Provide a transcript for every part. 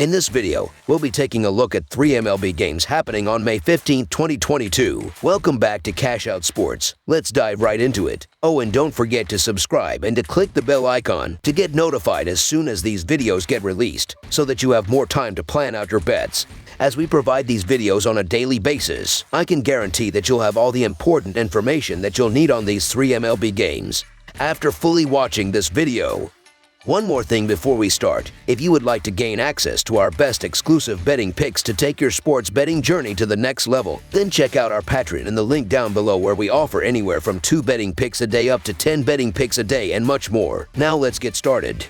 In this video, we'll be taking a look at 3 MLB games happening on May 15, 2022. Welcome back to Cash Out Sports. Let's dive right into it. Oh, and don't forget to subscribe and to click the bell icon to get notified as soon as these videos get released, so that you have more time to plan out your bets. As we provide these videos on a daily basis, I can guarantee that you'll have all the important information that you'll need on these 3 MLB games after fully watching this video. One more thing before we start. If you would like to gain access to our best exclusive betting picks to take your sports betting journey to the next level, then check out our Patreon in the link down below, where we offer anywhere from 2 betting picks a day up to 10 betting picks a day and much more. Now let's get started.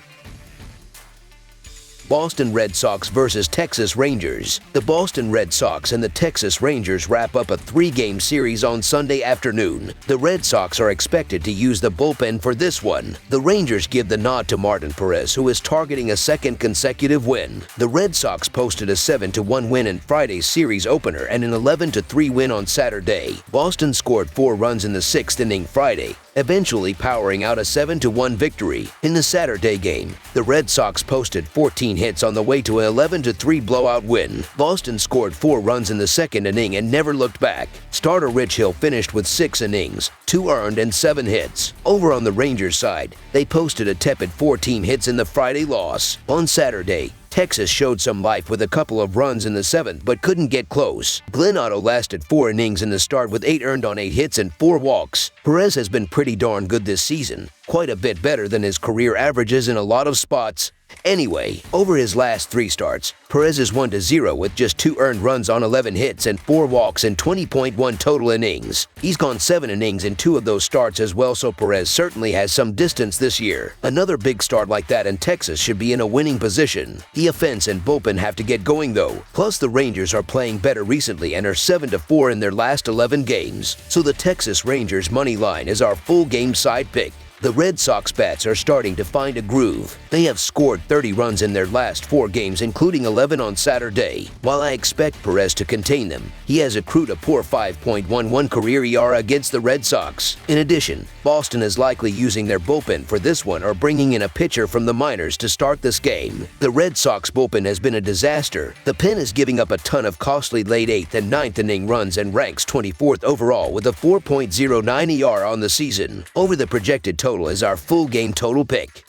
Boston Red Sox versus Texas Rangers. The Boston Red Sox and the Texas Rangers wrap up a 3-game series on Sunday afternoon. The Red Sox are expected to use the bullpen for this one. The Rangers give the nod to Martin Perez, who is targeting a second consecutive win. The Red Sox posted a 7-1 win in Friday's series opener and an 11-3 win on Saturday. Boston scored 4 runs in the 6th inning Friday, eventually powering out a 7-1 victory. In the Saturday game, the Red Sox posted 14 hits on the way to an 11-3 blowout win. Boston scored 4 runs in the 2nd inning and never looked back. Starter Rich Hill finished with 6 innings, 2 earned and 7 hits. Over on the Rangers side, they posted a tepid 14 hits in the Friday loss. On Saturday, Texas showed some life with a couple of runs in the 7th, but couldn't get close. Glenn Otto lasted 4 innings in the start with 8 earned on 8 hits and 4 walks. Perez has been pretty darn good this season, quite a bit better than his career averages in a lot of spots. Anyway, over his last 3 starts, Perez is 1-0 with just 2 earned runs on 11 hits and 4 walks in 20.1 total innings. He's gone 7 innings in 2 of those starts as well, so Perez certainly has some distance this year. Another big start like that and Texas should be in a winning position. The offense and bullpen have to get going though. Plus the Rangers are playing better recently and are 7-4 in their last 11 games. So the Texas Rangers money line is our full game side pick. The Red Sox bats are starting to find a groove. They have scored 30 runs in their last 4 games, including 11 on Saturday. While I expect Perez to contain them, he has accrued a poor 5.11 career ERA against the Red Sox. In addition, Boston is likely using their bullpen for this one or bringing in a pitcher from the minors to start this game. The Red Sox bullpen has been a disaster. The pen is giving up a ton of costly late 8th and 9th inning runs and ranks 24th overall with a 4.09 ERA on the season. Over the projected total is our full game total pick.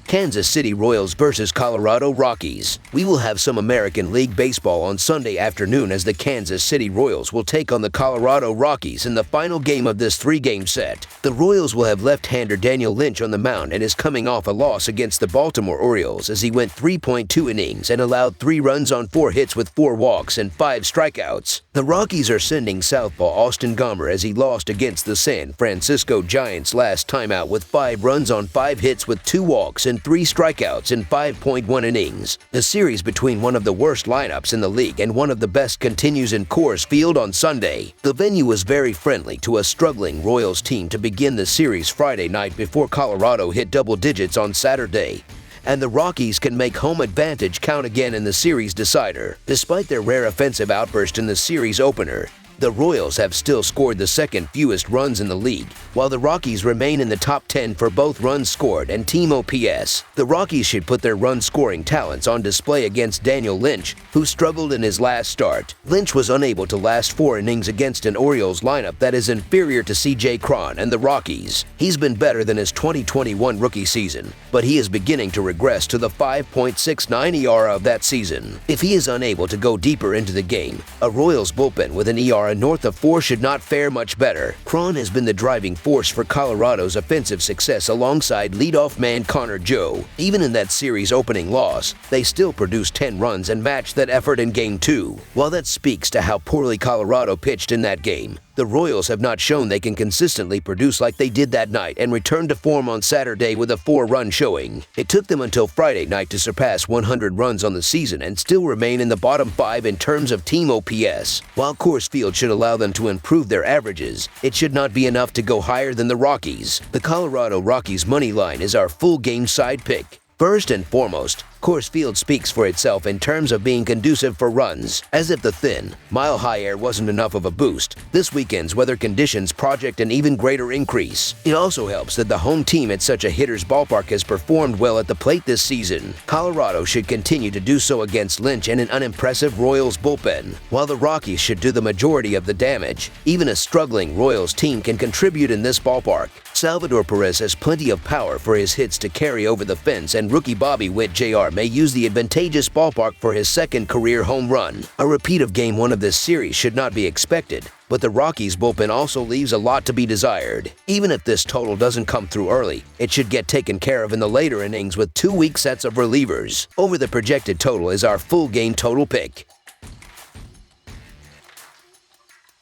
Kansas City Royals versus Colorado Rockies. We will have some American League Baseball on Sunday afternoon as the Kansas City Royals will take on the Colorado Rockies in the final game of this 3-game set. The Royals will have left-hander Daniel Lynch on the mound and is coming off a loss against the Baltimore Orioles, as he went 3.2 innings and allowed 3 runs on 4 hits with 4 walks and 5 strikeouts. The Rockies are sending southpaw Austin Gomber as he lost against the San Francisco Giants last time out with 5 runs on 5 hits with 2 walks and 3 strikeouts in 5.1 innings. The series between one of the worst lineups in the league and one of the best continues in Coors Field on Sunday. The venue was very friendly to a struggling Royals team to begin the series Friday night before Colorado hit double digits on Saturday, and the Rockies can make home advantage count again in the series decider. Despite their rare offensive outburst in the series opener, the Royals have still scored the 2nd fewest runs in the league, while the Rockies remain in the top 10 for both runs scored and team OPS. The Rockies should put their run-scoring talents on display against Daniel Lynch, who struggled in his last start. Lynch was unable to last 4 innings against an Orioles lineup that is inferior to C.J. Cron and the Rockies. He's been better than his 2021 rookie season, but he is beginning to regress to the 5.69 ERA of that season. If he is unable to go deeper into the game, a Royals bullpen with an ERA north of 4 should not fare much better. Cron has been the driving force for Colorado's offensive success alongside leadoff man Connor Joe. Even in that series opening loss, they still produced 10 runs and matched that effort in Game 2. While that speaks to how poorly Colorado pitched in that game, the Royals have not shown they can consistently produce like they did that night and returned to form on Saturday with a 4-run showing. It took them until Friday night to surpass 100 runs on the season and still remain in the bottom 5 in terms of team OPS. While Coors Field should allow them to improve their averages, it should not be enough to go higher than the Rockies. The Colorado Rockies money line is our full game side pick. First and foremost, Coors Field speaks for itself in terms of being conducive for runs. As if the thin, mile-high air wasn't enough of a boost, this weekend's weather conditions project an even greater increase. It also helps that the home team at such a hitter's ballpark has performed well at the plate this season. Colorado should continue to do so against Lynch and an unimpressive Royals bullpen, while the Rockies should do the majority of the damage. Even a struggling Royals team can contribute in this ballpark. Salvador Perez has plenty of power for his hits to carry over the fence, and rookie Bobby Witt Jr. may use the advantageous ballpark for his second career home run. A repeat of Game 1 of this series should not be expected, but the Rockies' bullpen also leaves a lot to be desired. Even if this total doesn't come through early, it should get taken care of in the later innings with 2 weak sets of relievers. Over the projected total is our full game total pick.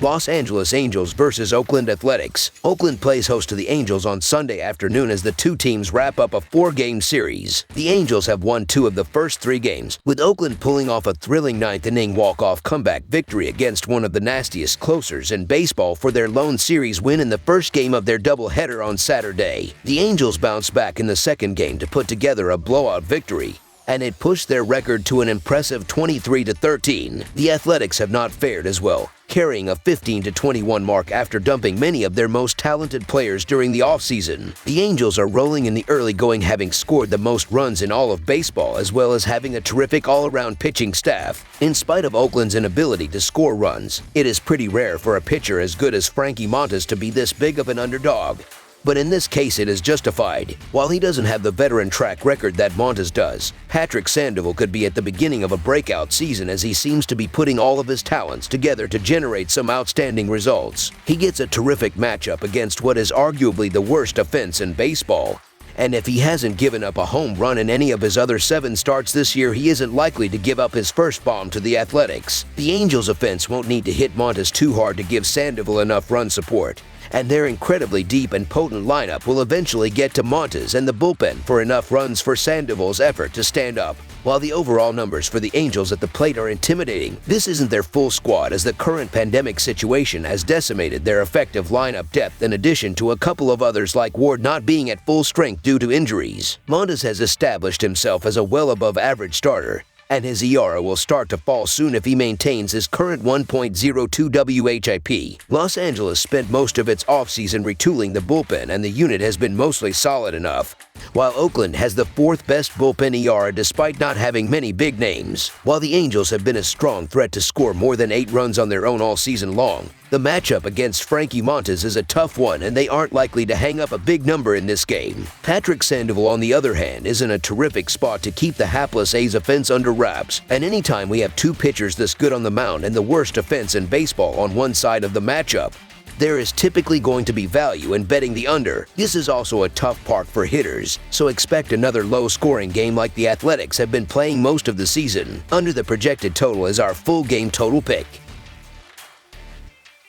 Los Angeles Angels versus Oakland Athletics. Oakland plays host to the Angels on Sunday afternoon as the two teams wrap up a 4-game series. The Angels have won 2 of the first 3 games, with Oakland pulling off a thrilling 9th-inning walk-off comeback victory against one of the nastiest closers in baseball for their lone series win in the first game of their doubleheader on Saturday. The Angels bounced back in the second game to put together a blowout victory, and it pushed their record to an impressive 23-13. The Athletics have not fared as well, carrying a 15-21 mark after dumping many of their most talented players during the offseason. The Angels are rolling in the early going, having scored the most runs in all of baseball, as well as having a terrific all-around pitching staff. In spite of Oakland's inability to score runs, it is pretty rare for a pitcher as good as Frankie Montas to be this big of an underdog. But in this case, it is justified. While he doesn't have the veteran track record that Montas does, Patrick Sandoval could be at the beginning of a breakout season, as he seems to be putting all of his talents together to generate some outstanding results. He gets a terrific matchup against what is arguably the worst offense in baseball, and if he hasn't given up a home run in any of his other 7 starts this year, he isn't likely to give up his first bomb to the Athletics. The Angels' offense won't need to hit Montas too hard to give Sandoval enough run support, and their incredibly deep and potent lineup will eventually get to Montas and the bullpen for enough runs for Sandoval's effort to stand up. While the overall numbers for the Angels at the plate are intimidating, this isn't their full squad, as the current pandemic situation has decimated their effective lineup depth, in addition to a couple of others like Ward not being at full strength due to injuries. Montas has established himself as a well above average starter, and his ERA will start to fall soon if he maintains his current 1.02 WHIP. Los Angeles spent most of its offseason retooling the bullpen, and the unit has been mostly solid enough, while Oakland has the 4th best bullpen ERA despite not having many big names. While the Angels have been a strong threat to score more than 8 runs on their own all season long, the matchup against Frankie Montas is a tough one, and they aren't likely to hang up a big number in this game. Patrick Sandoval, on the other hand, is in a terrific spot to keep the hapless A's offense under wraps, and anytime we have 2 pitchers this good on the mound and the worst offense in baseball on one side of the matchup, there is typically going to be value in betting the under. This is also a tough park for hitters, so expect another low-scoring game like the Athletics have been playing most of the season. Under the projected total is our full game total pick.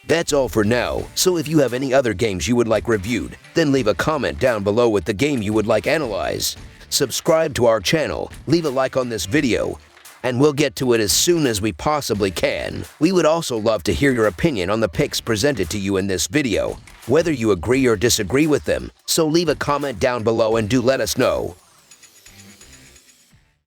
That's all for now, so if you have any other games you would like reviewed, then leave a comment down below with the game you would like analyzed. Subscribe to our channel, leave a like on this video, and we'll get to it as soon as we possibly can. We would also love to hear your opinion on the picks presented to you in this video, whether you agree or disagree with them, so leave a comment down below and do let us know.